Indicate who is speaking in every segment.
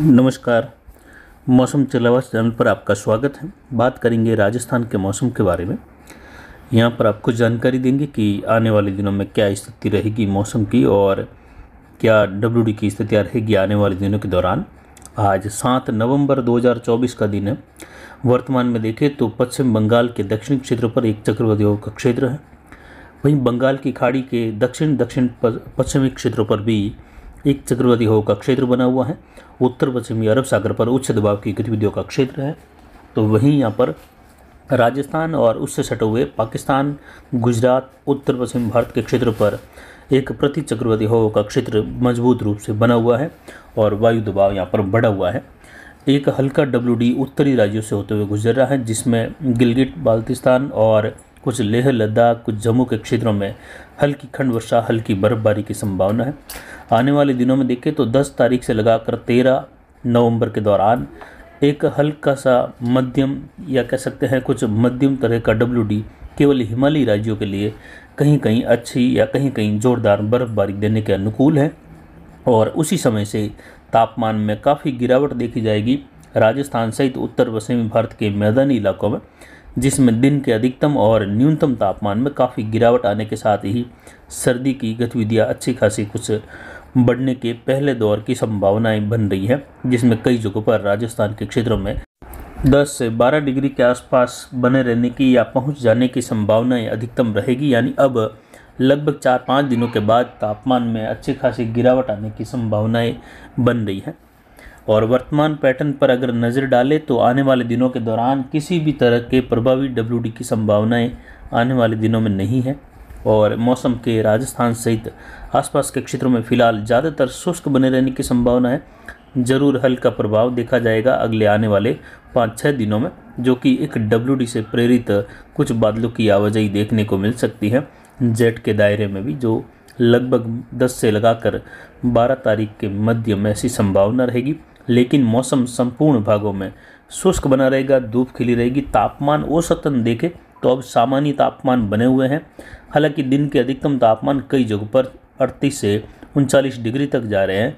Speaker 1: नमस्कार। मौसम चलावास चैनल पर आपका स्वागत है। बात करेंगे राजस्थान के मौसम के बारे में। यहाँ पर आपको जानकारी देंगे कि आने वाले दिनों में क्या स्थिति रहेगी मौसम की और क्या डब्ल्यूडी की स्थितियाँ रहेगी आने वाले दिनों के दौरान। आज 7 नवंबर 2024 का दिन है। वर्तमान में देखें तो पश्चिम बंगाल के दक्षिणी क्षेत्र पर एक चक्रवाती हवा का क्षेत्र है। वहीं बंगाल की खाड़ी के दक्षिण दक्षिण पश्चिमी क्षेत्रों पर भी एक चक्रवाती हवा का क्षेत्र बना हुआ है। उत्तर पश्चिमी अरब सागर पर उच्च दबाव की गतिविधियों का क्षेत्र है। तो वहीं यहाँ पर राजस्थान और उससे सटे हुए पाकिस्तान, गुजरात, उत्तर पश्चिम भारत के क्षेत्र पर एक प्रति चक्रवाती हवा का क्षेत्र मजबूत रूप से बना हुआ है और वायु दबाव यहाँ पर बढ़ा हुआ है। एक हल्का डब्ल्यूडी उत्तरी राज्यों से होते हुए गुजर रहा है, जिसमें गिलगिट बाल्टिस्तान और कुछ लेह लद्दाख, कुछ जम्मू के क्षेत्रों में हल्की खंड वर्षा, हल्की बर्फबारी की संभावना है। आने वाले दिनों में देखें तो 10 तारीख से लगाकर 13 नवंबर के दौरान एक हल्का सा मध्यम या कह सकते हैं कुछ मध्यम तरह का डब्ल्यूडी केवल हिमालयी राज्यों के लिए कहीं कहीं अच्छी या कहीं कहीं जोरदार बर्फबारी देने के अनुकूल है। और उसी समय से तापमान में काफ़ी गिरावट देखी जाएगी राजस्थान सहित उत्तर पश्चिमी भारत के मैदानी इलाकों में, जिसमें दिन के अधिकतम और न्यूनतम तापमान में काफ़ी गिरावट आने के साथ ही सर्दी की गतिविधियां अच्छी खासी कुछ बढ़ने के पहले दौर की संभावनाएं बन रही है, जिसमें कई जगहों पर राजस्थान के क्षेत्रों में 10 से 12 डिग्री के आसपास बने रहने की या पहुंच जाने की संभावनाएं अधिकतम रहेगी। यानी अब लगभग 4-5 दिनों के बाद तापमान में अच्छी खासी गिरावट आने की संभावनाएं बन रही हैं। और वर्तमान पैटर्न पर अगर नज़र डालें तो आने वाले दिनों के दौरान किसी भी तरह के प्रभावी डब्ल्यूडी की संभावनाएं आने वाले दिनों में नहीं है। और मौसम के राजस्थान सहित आसपास के क्षेत्रों में फिलहाल ज़्यादातर शुष्क बने रहने की संभावना है। ज़रूर हल्का प्रभाव देखा जाएगा अगले आने वाले 5-6 दिनों में, जो कि एक डब्ल्यूडी से प्रेरित कुछ बादलों की आवाजाही देखने को मिल सकती है जेट के दायरे में भी, जो लगभग 10 से लगाकर 12 तारीख के मध्य में ऐसी संभावना रहेगी। लेकिन मौसम संपूर्ण भागों में शुष्क बना रहेगा, धूप खिली रहेगी। तापमान औसतन देखें तो अब सामान्य तापमान बने हुए हैं। हालांकि दिन के अधिकतम तापमान कई जगहों पर 38 से 39 डिग्री तक जा रहे हैं,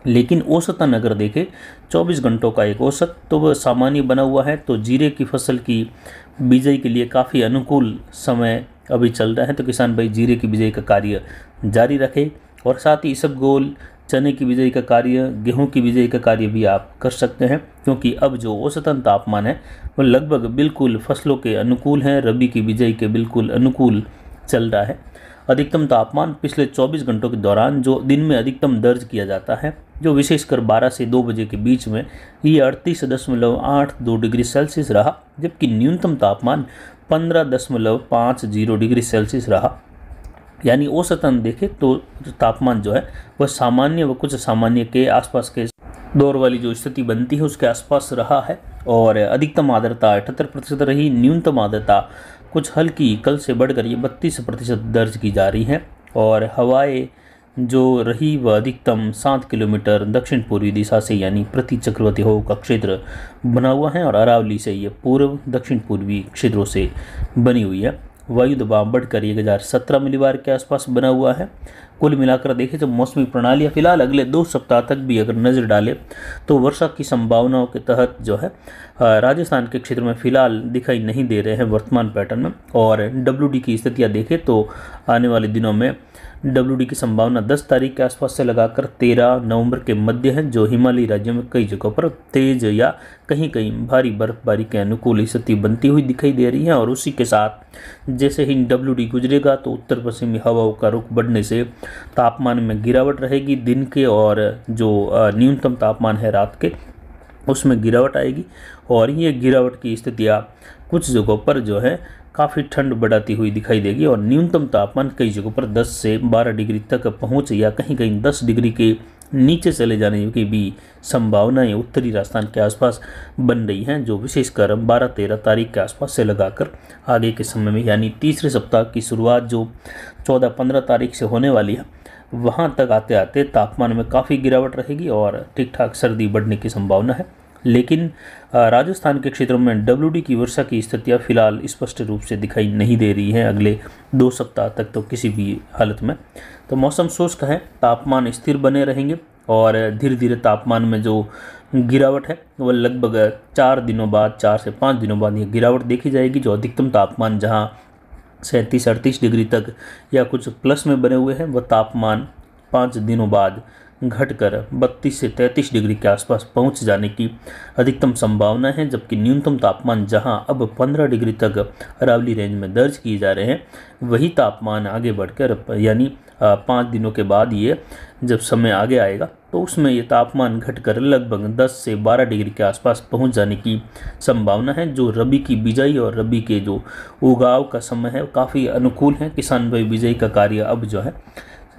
Speaker 1: लेकिन औसतन अगर देखें 24 घंटों का एक औसत तो वह सामान्य बना हुआ है। तो जीरे की फसल की बिजाई के लिए काफ़ी अनुकूल समय अभी चल रहा है। तो किसान भाई जीरे की बिजाई का कार्य जारी रखें और साथ ही इसबगोल, चने की बिजाई का कार्य, गेहूं की बिजाई का कार्य भी आप कर सकते हैं, क्योंकि अब जो औसतन तापमान है वह लगभग बिल्कुल फसलों के अनुकूल है, रबी की बिजाई के बिल्कुल अनुकूल चल रहा है। अधिकतम तापमान पिछले 24 घंटों के दौरान जो दिन में अधिकतम दर्ज किया जाता है, जो विशेषकर 12 से 2 बजे के बीच में ये 38.82 डिग्री सेल्सियस रहा, जबकि न्यूनतम तापमान 15.50 डिग्री सेल्सियस रहा। यानी औसतन देखें तो तापमान जो है वह सामान्य व कुछ सामान्य के आसपास के दौर वाली जो स्थिति बनती है उसके आसपास रहा है। और अधिकतम आर्द्रता 78% रही, न्यूनतम आर्द्रता कुछ हल्की कल से बढ़कर ये 32% दर्ज की जा रही है। और हवाएं जो रही वह अधिकतम 7 किलोमीटर दक्षिण पूर्वी दिशा से, यानी प्रति चक्रवाती हवा का क्षेत्र बना हुआ है और अरावली से ये पूर्व दक्षिण पूर्वी क्षेत्रों से बनी हुई है। वायु दबाव बढ़कर 1017 मिलीबार के आसपास बना हुआ है। कुल मिलाकर देखें तो मौसमी प्रणालियाँ फिलहाल अगले 2 सप्ताह तक भी अगर नज़र डालें तो वर्षा की संभावनाओं के तहत जो है राजस्थान के क्षेत्र में फिलहाल दिखाई नहीं दे रहे हैं वर्तमान पैटर्न में। और डब्ल्यूडी की स्थितियाँ देखें तो आने वाले दिनों में डब्ल्यूडी की संभावना 10 तारीख के आसपास से लगाकर 13 नवंबर के मध्य है, जो हिमालयी राज्यों में कई जगहों पर तेज या कहीं कहीं भारी बर्फबारी के अनुकूल स्थिति बनती हुई दिखाई दे रही है। और उसी के साथ जैसे ही डब्ल्यूडी गुजरेगा तो उत्तर पश्चिमी हवाओं का रुख बढ़ने से तापमान में गिरावट रहेगी दिन के, और जो न्यूनतम तापमान है रात के उसमें गिरावट आएगी। और ये गिरावट की स्थितियाँ कुछ जगहों पर जो है काफ़ी ठंड बढ़ाती हुई दिखाई देगी और न्यूनतम तापमान कई जगहों पर 10 से 12 डिग्री तक पहुँच या कहीं कहीं 10 डिग्री के नीचे चले जाने की भी संभावनाएं उत्तरी राजस्थान के आसपास बन रही हैं, जो विशेषकर 12-13 तारीख के आसपास से लगाकर आगे के समय में, यानी तीसरे सप्ताह की शुरुआत जो 14-15 तारीख से होने वाली है, वहाँ तक आते आते तापमान में काफ़ी गिरावट रहेगी और ठीक ठाक सर्दी बढ़ने की संभावना है। लेकिन राजस्थान के क्षेत्रों में डब्ल्यूडी की वर्षा की स्थितियाँ फिलहाल स्पष्ट रूप से दिखाई नहीं दे रही हैं अगले 2 सप्ताह तक तो किसी भी हालत में। तो मौसम शुष्क है, तापमान स्थिर बने रहेंगे और धीरे धीरे तापमान में जो गिरावट है वह लगभग 4 दिनों बाद, 4 से 5 दिनों बाद ये गिरावट देखी जाएगी। जो अधिकतम तापमान जहां 37-38 डिग्री तक या कुछ प्लस में बने हुए हैं, वह तापमान 5 दिनों बाद घटकर 32 से 33 डिग्री के आसपास पहुंच जाने की अधिकतम संभावना है। जबकि न्यूनतम तापमान जहां अब 15 डिग्री तक अरावली रेंज में दर्ज किए जा रहे हैं, वही तापमान आगे बढ़कर यानी 5 दिनों के बाद ये जब समय आगे आएगा तो उसमें ये तापमान घटकर लगभग 10 से 12 डिग्री के आसपास पहुंच जाने की संभावना है। जो रबी की बिजाई और रबी के जो उगाव का समय है काफ़ी अनुकूल है। किसान भाई बिजाई का कार्य अब जो है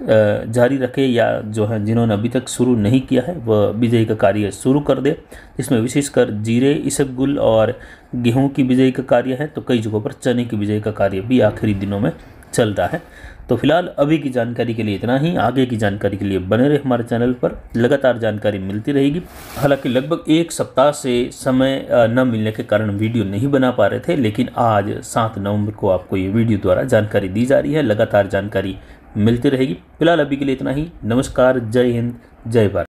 Speaker 1: जारी रखे, या जो है जिन्होंने अभी तक शुरू नहीं किया है वह बिजाई का कार्य शुरू कर दे, जिसमें विशेषकर जीरे, इसबगुल और गेहूं की बिजाई का कार्य है। तो कई जगहों पर चने की बिजाई का कार्य भी आखिरी दिनों में चल रहा है। तो फिलहाल अभी की जानकारी के लिए इतना ही। आगे की जानकारी के लिए बने रहे हमारे चैनल पर, लगातार जानकारी मिलती रहेगी। हालांकि लगभग 1 सप्ताह से समय न मिलने के कारण वीडियो नहीं बना पा रहे थे, लेकिन आज 7 नवंबर को आपको ये वीडियो द्वारा जानकारी दी जा रही है। लगातार जानकारी मिलती रहेगी। फिलहाल अभी के लिए इतना ही। नमस्कार, जय हिंद, जय भारत।